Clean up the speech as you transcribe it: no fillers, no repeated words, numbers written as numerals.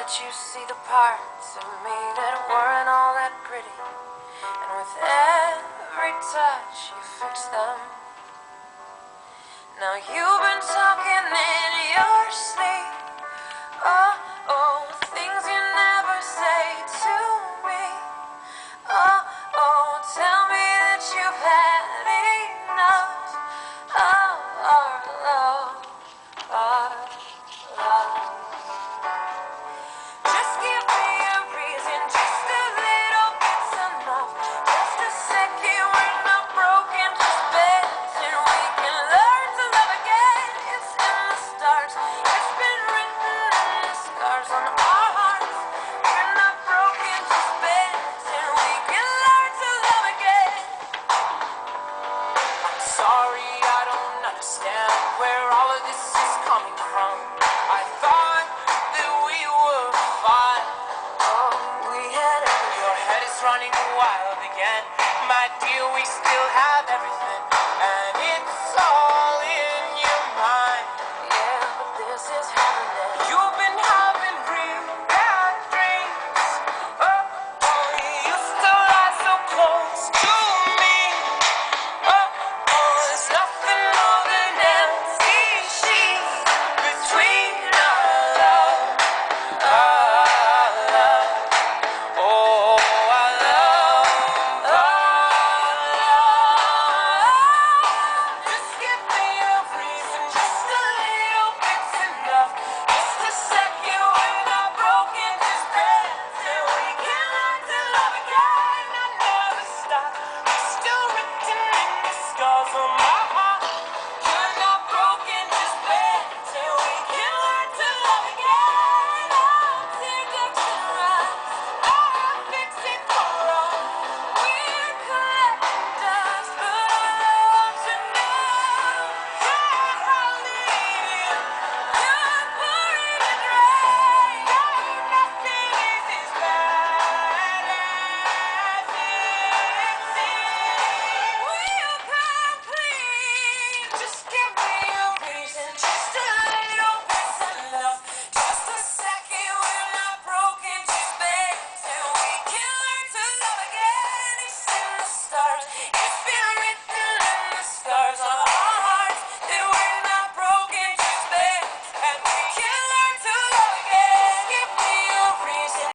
let you see the parts of me that weren't all that pretty. And with every touch, you fix them. Now you've been talking in your sleep. Oh, oh, things you never say to me. Oh, oh, tell me that you've had enough of our love, our love. Just give me a reason, just a little bit's enough. Just a second, we're not broken, just bends, and we can learn to love again. It's in the stars, it's been written in the scars on our hearts. We're not broken, just bends, and we can learn to love again. I'm sorry, I don't understand where all of this is coming from. I thought that we were fine. Oh, we had everything. Your head is running wild again. My dear, we still have everything, and it's all in your mind. Yeah, but this is happening. You've been having real bad dreams. Oh, oh, you used to lie so close to me. Oh, oh, there's nothing more than empty sheets between our love, our love. Oh, our love, our love. Just give me a reason, just a little bit's enough. Just a second, we're not broken, just bends, and we can learn to love again. I never stop. You're still written in the scars on my heart. You're not broken, just bends, and we can learn to love again. Oh, teardrops and rocks, I'll fix it for us. We're collecting dust, but our loves are numb. Yeah, I'll leave you. You're pouring it rain. Yeah, nothing is as bad as it seems. We'll come clean. Just give me a reason, just a little bit's enough. Just a second, we're not broken, just bends, and we can learn to love again. It's in the stars, it's been